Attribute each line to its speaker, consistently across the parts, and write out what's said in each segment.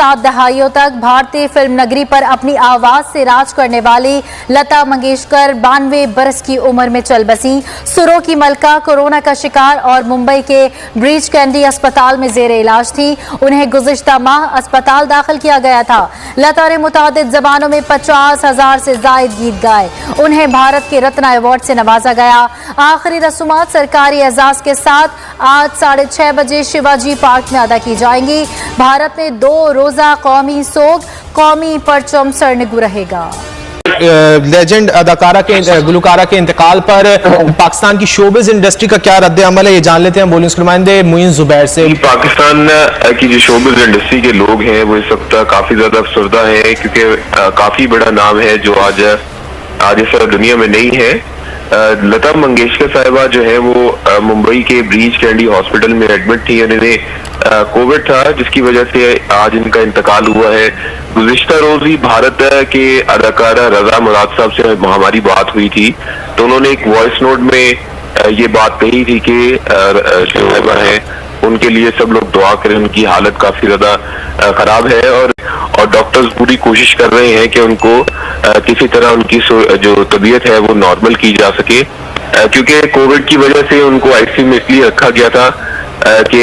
Speaker 1: 7 दहाइयों तक भारतीय फिल्म नगरी पर अपनी आवाज से राज करने वाली लता मंगेशकर 92 बरस की उम्र में चल बसी। सुरों की मलका कोरोना का शिकार और मुंबई के ब्रीच कैंडी अस्पताल में जेर इलाज थी। उन्हें गुज़िश्ता माह अस्पताल दाखिल किया गया था। लता ने मुतादिद जबानों में 50,000 से जायद गीत गाए। उन्हें भारत के रत्न अवार्ड से नवाजा गया। आखिरी रसूमात सरकारी एजाज के साथ आज 6:30 बजे शिवाजी पार्क में अदा की जाएंगी। भारत में 2 रोजा कौमी सोग, कौमी परचम सरनगू रहेगा।
Speaker 2: लेजेंड अदाकारा के गुलकारा के इंतकाल पर पाकिस्तान की शोबिज इंडस्ट्री का क्या रद्द अमल है, ये जान लेते हैं बोलिंग नुमाइंदे मुइन जुबैर से।
Speaker 3: पाकिस्तान की जो शोबिज इंडस्ट्री के लोग हैं वो इस वक्त काफी ज्यादा अफसरदा हैं, क्योंकि काफी बड़ा नाम है जो आज इस दुनिया में नहीं है। लता मंगेशकर साहिबा जो है वो मुंबई के ब्रीच कैंडी हॉस्पिटल में एडमिट थी। उन्हें कोविड था, जिसकी वजह से आज इनका इंतकाल हुआ है। गुज़िश्ता रोज ही भारत के अदाकारा रजा मुराद साहब से हमारी बात हुई थी, तो उन्होंने एक वॉइस नोट में ये बात कही थी कि साहिबा है, उनके लिए सब लोग दुआ करें, उनकी हालत काफी ज्यादा खराब है और डॉक्टर्स पूरी कोशिश कर रहे हैं कि उनको किसी तरह उनकी जो तबीयत है वो नॉर्मल की जा सके, क्योंकि कोविड की वजह से उनको आईसीयू में इसलिए रखा गया था कि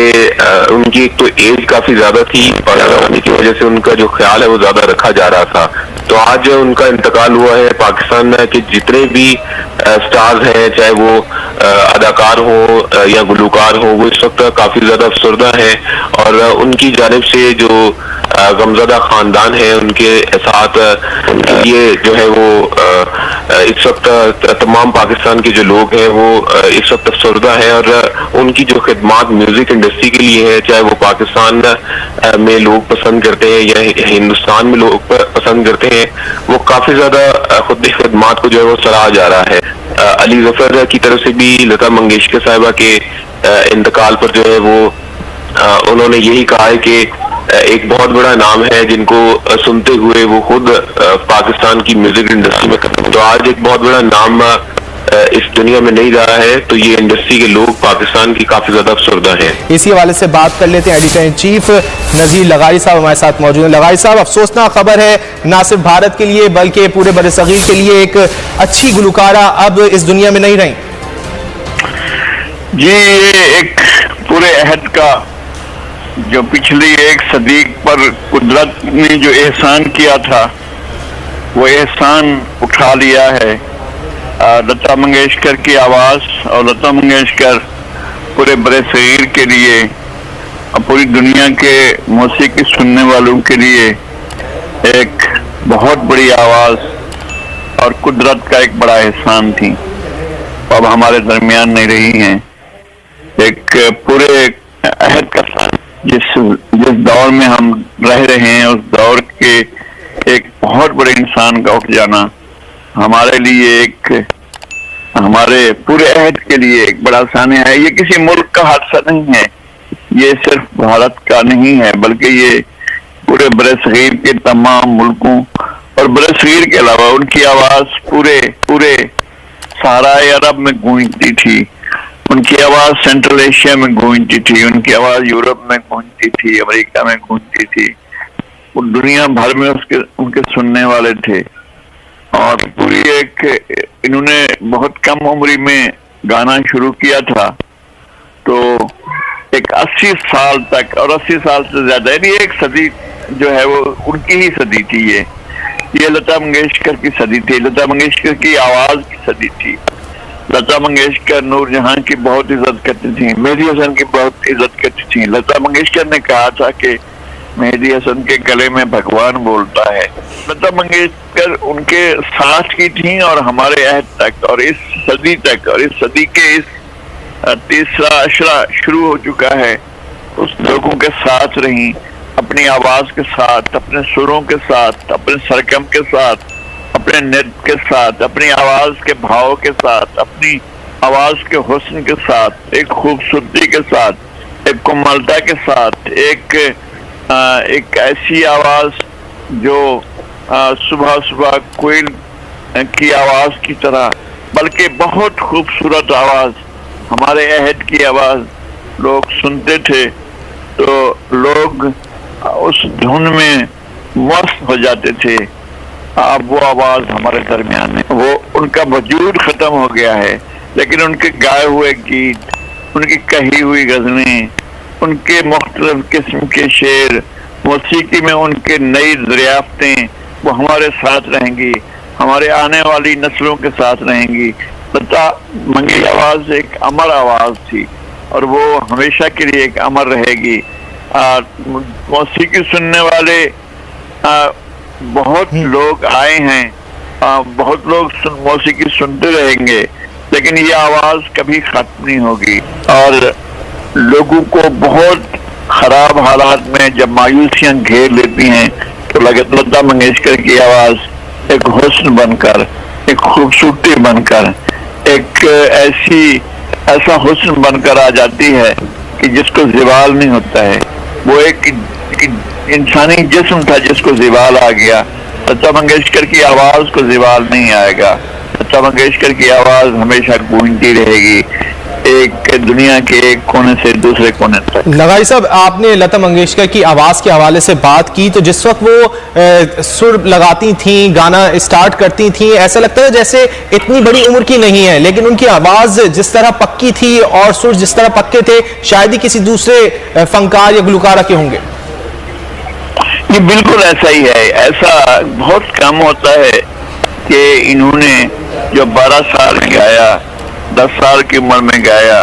Speaker 3: उनकी एक तो एज काफी ज्यादा थी और होने की वजह से उनका जो ख्याल है वो ज्यादा रखा जा रहा था। तो आज उनका इंतकाल हुआ है। पाकिस्तान के जितने भी स्टार्स हैं, चाहे वो अदाकार हो या गुलकार हो, वो इस वक्त काफी ज्यादा अफसरदा है और उनकी जानिब से जो गमज़दा खानदान है उनके साथ ये जो है वो इस वक्त तमाम पाकिस्तान के जो लोग हैं वो इस वक्त अफसरदा है और उनकी जो खिदमात म्यूजिक इंडस्ट्री के लिए है, चाहे वो पाकिस्तान में लोग पसंद करते हैं या हिंदुस्तान में लोग पसंद करते हैं, वो काफी ज्यादा खुद खिदमात को जो है वो सराहा जा रहा है। अली जफर की तरफ से भी लता मंगेशकर साहिबा के इंतकाल पर जो है वो उन्होंने यही कहा है कि एक बहुत बड़ा नाम है जिनको सुनते हुए वो खुद पाकिस्तान की म्यूजिक इंडस्ट्री में, तो आज एक बहुत बड़ा नाम इस दुनिया में नहीं रहा है, तो ये इंडस्ट्री के लोग पाकिस्तान की काफी ज्यादा अफसरदा हैं।
Speaker 2: इसी हवाले से बात कर लेते हैं। एडिटर इन चीफ नज़ीर लगाई साहब हमारे साथ मौजूद हैं। लगाई साहब, अफसोसनाक खबर है ना सिर्फ भारत के लिए बल्कि पूरे बरसगीर के लिए, एक अच्छी गुलकारा अब इस दुनिया में नहीं रही।
Speaker 4: जी, ये एक पूरे अहद का जो पिछली एक सदी पर कुदरत ने जो एहसान किया था वो एहसान उठा लिया है। लता मंगेशकर की आवाज़ और लता मंगेशकर पूरे बरसगीर के लिए और पूरी दुनिया के मौसीकी सुनने वालों के लिए एक बहुत बड़ी आवाज़ और कुदरत का एक बड़ा एहसान थी। अब हमारे दरमियान नहीं रही हैं। एक पूरे अहद का साथ जिस दौर में हम रह रहे हैं, उस दौर के एक बहुत बड़े इंसान का उठ जाना हमारे लिए हमारे पूरे अहद के लिए एक बड़ा सानिया है। ये किसी मुल्क का हादसा नहीं है, ये सिर्फ भारत का नहीं है, बल्कि ये पूरे बरसगीर के तमाम मुल्कों और बरसगीर के अलावा उनकी आवाज पूरे सहाराए अरब में गूंजती थी, उनकी आवाज सेंट्रल एशिया में गूंजती थी, उनकी आवाज यूरोप में गूंजती थी, अमेरिका में गूंजती थी। वो दुनिया भर में उनके सुनने वाले थे और पूरी इन्होंने बहुत कम उम्र में गाना शुरू किया था, तो एक 80 साल तक और 80 साल से ज्यादा, यानी एक सदी जो है वो उनकी ही सदी थी। ये लता मंगेशकर की सदी थी, लता मंगेशकर की आवाज की सदी थी। लता मंगेशकर नूरजहां की बहुत इज्जत करती थी, मेहदी हसन की बहुत इज्जत करती थी। लता मंगेशकर ने कहा था कि मेहदी हसन के गले में भगवान बोलता है। लता मंगेशकर उनके साथ की थी और हमारे अहद तक और इस सदी तक और इस सदी के इस तीसरा अशरा शुरू हो चुका है, उस लोगों के साथ रही, अपनी आवाज के साथ, अपने सुरों के साथ, अपने सरगम के साथ, अपने नृत्य के साथ, अपनी आवाज के भाव के साथ, अपनी आवाज के हुस्न के साथ, एक खूबसूरती के साथ, एक कोमलता के साथ, एक ऐसी आवाज जो सुबह सुबह कोयल की आवाज की तरह, बल्कि बहुत खूबसूरत आवाज, हमारे अहद की आवाज लोग सुनते थे तो लोग उस धुन में मस्त हो जाते थे, अब वो आवाज हमारे दरमियान है। वो उनका वजूद खत्म हो गया है, लेकिन उनके गाए हुए गीत, उनकी कही हुई गजलें, उनके मुख्तलिफ किस्म के शेर, मौसीकी में उनके नई दरियाफ्तें, वो हमारे साथ रहेंगी, हमारे आने वाली नस्लों के साथ रहेंगी। लता मंगेशकर आवाज एक अमर आवाज थी और वो हमेशा के लिए एक अमर रहेगी। मौसीकी सुनने वाले बहुत लोग आए हैं, बहुत लोग मौसीकी सुनते रहेंगे, लेकिन ये आवाज कभी खत्म नहीं होगी। और लोगों को बहुत खराब हालात में जब मायूसियां घेर लेती हैं तो लता मंगेशकर की आवाज एक हुस्न बनकर, एक खूबसूरती बनकर, एक ऐसा हुस्न बनकर आ जाती है कि जिसको ज़वाल नहीं होता है। वो एक इंसानी जिस्म था जिसको ज़वाल आ गया। लता मंगेशकर की आवाज को ज़वाल नहीं आएगा। लता मंगेशकर की आवाज हमेशा गूंजती रहेगी, एक दुनिया के एक कोने से दूसरे कोने तक।
Speaker 2: लगाई साहब, आपने लता मंगेशकर की आवाज़ के हवाले से बात की, तो जिस वक्त वो सुर लगाती थी, गाना स्टार्ट करती थी, ऐसा लगता है जैसे इतनी बड़ी उम्र की नहीं है, लेकिन उनकी आवाज़ जिस तरह पक्की थी और सुर जिस तरह पक्के थे, शायद ही किसी दूसरे फनकार या गुलकारा के होंगे।
Speaker 4: ये बिल्कुल ऐसा ही है। ऐसा बहुत कम होता है कि इन्होंने जो 12 साल गाया, 10 साल की उम्र में गाया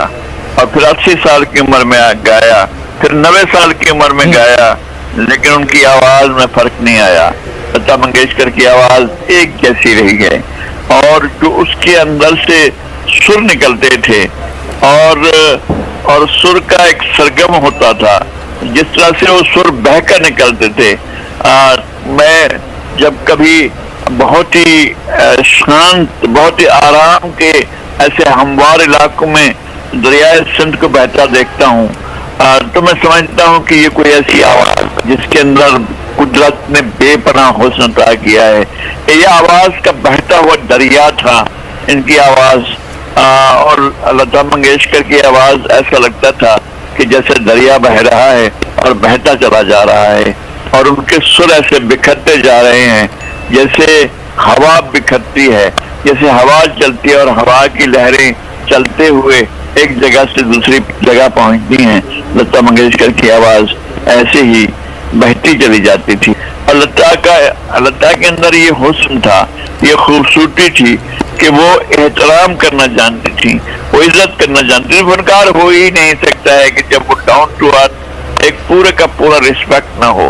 Speaker 4: और फिर 80 साल की उम्र में गाया, फिर 90 साल की उम्र में गाया, लेकिन उनकी आवाज में फर्क नहीं आया। लता मंगेशकर की आवाज एक जैसी रही है और जो उसके अंदर से सुर निकलते थे और सुर का एक सरगम होता था, जिस तरह से वो सुर बहकर निकलते थे। मैं जब कभी बहुत ही शांत, बहुत ही आराम के ऐसे हमवार इलाकों में दरियाए सिंध को बहता देखता हूँ, तो मैं समझता हूँ कि ये कोई ऐसी आवाज जिसके अंदर कुदरत ने बेपनाह हुस्न अता किया है। ये आवाज का बहता हुआ दरिया था इनकी आवाज। और लता मंगेशकर की आवाज ऐसा लगता था कि जैसे दरिया बह रहा है और बहता चला जा रहा है, और उनके सुर ऐसे बिखरते जा रहे हैं जैसे हवा बिखरती है, जैसे हवा चलती है और हवा की लहरें चलते हुए एक जगह से दूसरी जगह पहुंचती हैं। लता मंगेशकर की आवाज ऐसे ही बहती चली जाती थी। और लता के अंदर ये हुस्न था, ये खूबसूरती थी कि वो एहतराम करना जानती थी, वो इज्जत करना जानती थी। फनकार हो ही नहीं सकता है कि जब वो डाउन टू अर्थ एक पूरे का पूरा रिस्पेक्ट ना हो।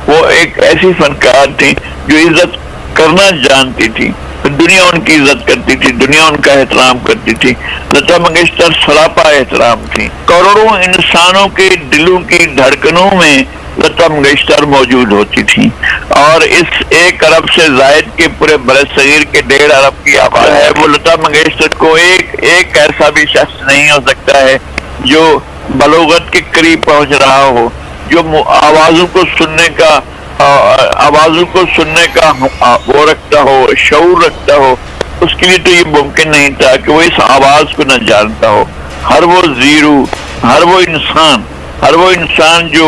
Speaker 4: वो एक ऐसी फनकार थी जो इज्जत करना जानती थी, दुनिया उनकी इज्जत करती थी, दुनिया उनका एहतराम करती थी। लता मंगेशकर सरापा एहतराम थी। करोड़ों इंसानों के दिलों की धड़कनों में लता मंगेशकर मौजूद होती थी। और इस 1 अरब से जायद के पूरे बरसगीर के 1.5 अरब की आबादी है, वो लता मंगेशकर को एक ऐसा भी शख्स नहीं हो सकता है जो बलोगत के करीब पहुंच रहा हो, जो आवाजों को सुनने का वो रखता हो, शऊर रखता हो। उसके लिए तो ये मुमकिन नहीं था कि वो इस आवाज को न जानता हो। हर वो जीरू, हर वो इंसान जो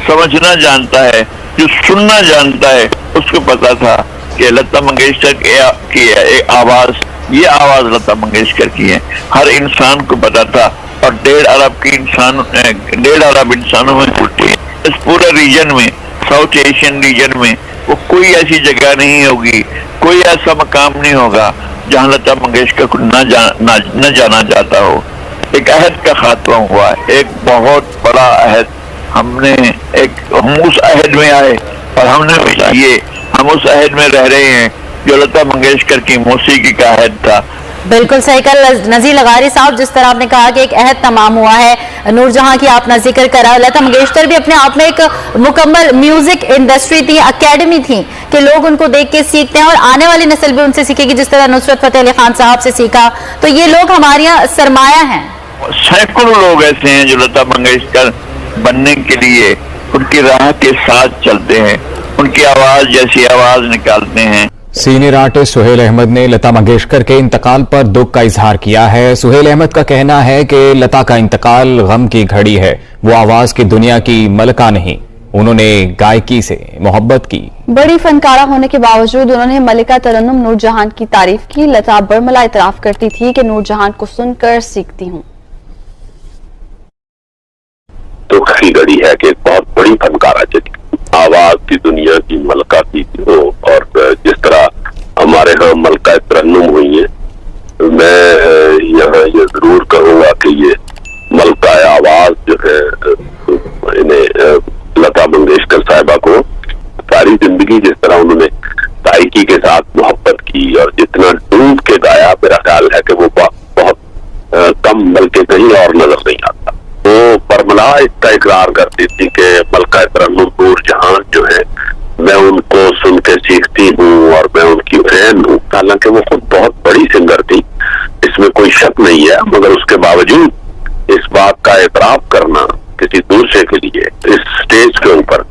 Speaker 4: समझना जानता है, जो सुनना जानता है, उसको पता था कि लता मंगेशकर की आवाज, ये आवाज लता मंगेशकर की है। हर इंसान को पता था। और 1.5 अरब इंसानों में इस पूरे रीजन में, साउथ एशियन रीजन में, वो कोई ऐसी जगह नहीं होगी, कोई ऐसा मकाम नहीं होगा जहाँ लता मंगेशकर को न जाना जाता हो। एक अहद का खात्मा हुआ, एक बहुत बड़ा अहद। हम उस अहद में आए और हम उस अहद में रह रहे हैं जो लता मंगेशकर की मौसीकी का अहद था।
Speaker 1: बिल्कुल सही कहा नज़ीर लगारी साहब, जिस तरह आपने कहा कि एक अहद तमाम हुआ है। नूरजहां की आपने जिक्र करा, लता मंगेशकर भी अपने आप में एक मुकम्मल म्यूजिक इंडस्ट्री थी, अकेडमी थी कि लोग उनको देख के सीखते हैं और आने वाली नस्ल भी उनसे सीखेगी। जिस तरह नुसरत फतेह अली खान साहब से सीखा, तो ये लोग हमारे यहाँ सरमाया हैं।
Speaker 4: सैकड़ों लोग ऐसे हैं जो लता मंगेशकर बनने के लिए उनकी राह के साथ चलते हैं, उनकी आवाज जैसी आवाज निकालते हैं।
Speaker 5: सीनियर आर्टिस्ट सुहेल अहमद ने लता मंगेशकर के इंतकाल पर दुख का इजहार किया है। सुहेल अहमद का कहना है कि लता का इंतकाल गम की घड़ी है, वो आवाज की दुनिया की मलका नहीं, उन्होंने गायकी से मोहब्बत की।
Speaker 6: बड़ी फनकारा होने के बावजूद उन्होंने मलिका तरन्नुम नूरजहान की तारीफ की। लता बरमला इतराफ करती थी कि नूरजहान को सुनकर सीखती हूँ।
Speaker 7: तो की घड़ी है कि बहुत बड़ी फनकारा चली, आवाज की दुनिया की मलका की हो, और जिस तरह हमारे यहाँ मलका तरन्नुम हुई है, मैं यहाँ ये जरूर कहूँगा कि ये मलका आवाज जो है इन्हें लता मंगेशकर साहिबा को सारी जिंदगी जिस तरह उन्होंने गायकी के साथ मोहब्बत की और जितना डूब के गाया, मेरा ख्याल है कि वो बहुत कम बल्कि कहीं और नजर नहीं आता। वो बरमला इसका इकरार करती थी कि मलका तरन्नुम नूरजहान जो है मैं उनको सुन के सीखती हूँ और मैं उनकी फैन हूँ। हालांकि वो खुद बहुत बड़ी सिंगर थी, इसमें कोई शक नहीं है, मगर उसके बावजूद इस बात का एतराफ करना किसी दूसरे के लिए इस स्टेज के ऊपर,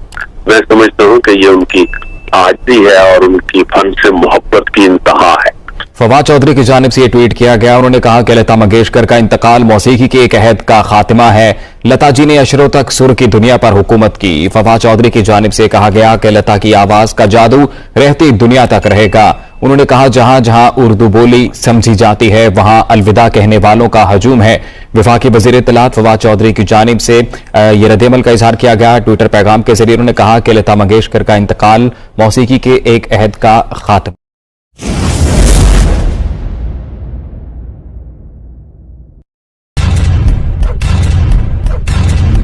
Speaker 7: मैं समझता हूँ कि ये उनकी आजी है और उनकी फन से मोहब्बत की इंतहा है।
Speaker 5: फवाद चौधरी की जानिब से ये ट्वीट किया गया। उन्होंने कहा कि लता मंगेशकर का इंतकाल मौसीकी के एक अहद का खात्मा है। लता जी ने अशरों तक सुर की दुनिया पर हुकूमत की। फवाद चौधरी की जानिब से कहा गया कि लता की आवाज का जादू रहती दुनिया तक रहेगा। उन्होंने कहा जहां जहां उर्दू बोली समझी जाती है वहां अलविदा कहने वालों का हजूम है। वफाकी वजीर इत्तलात फवाद चौधरी की जानिब से ये रद्द-ए-अमल का इजहार किया गया। ट्विटर पैगाम के जरिए उन्होंने कहा कि लता मंगेशकर का इंतकाल मौसीकी के एक अहद का खात्मा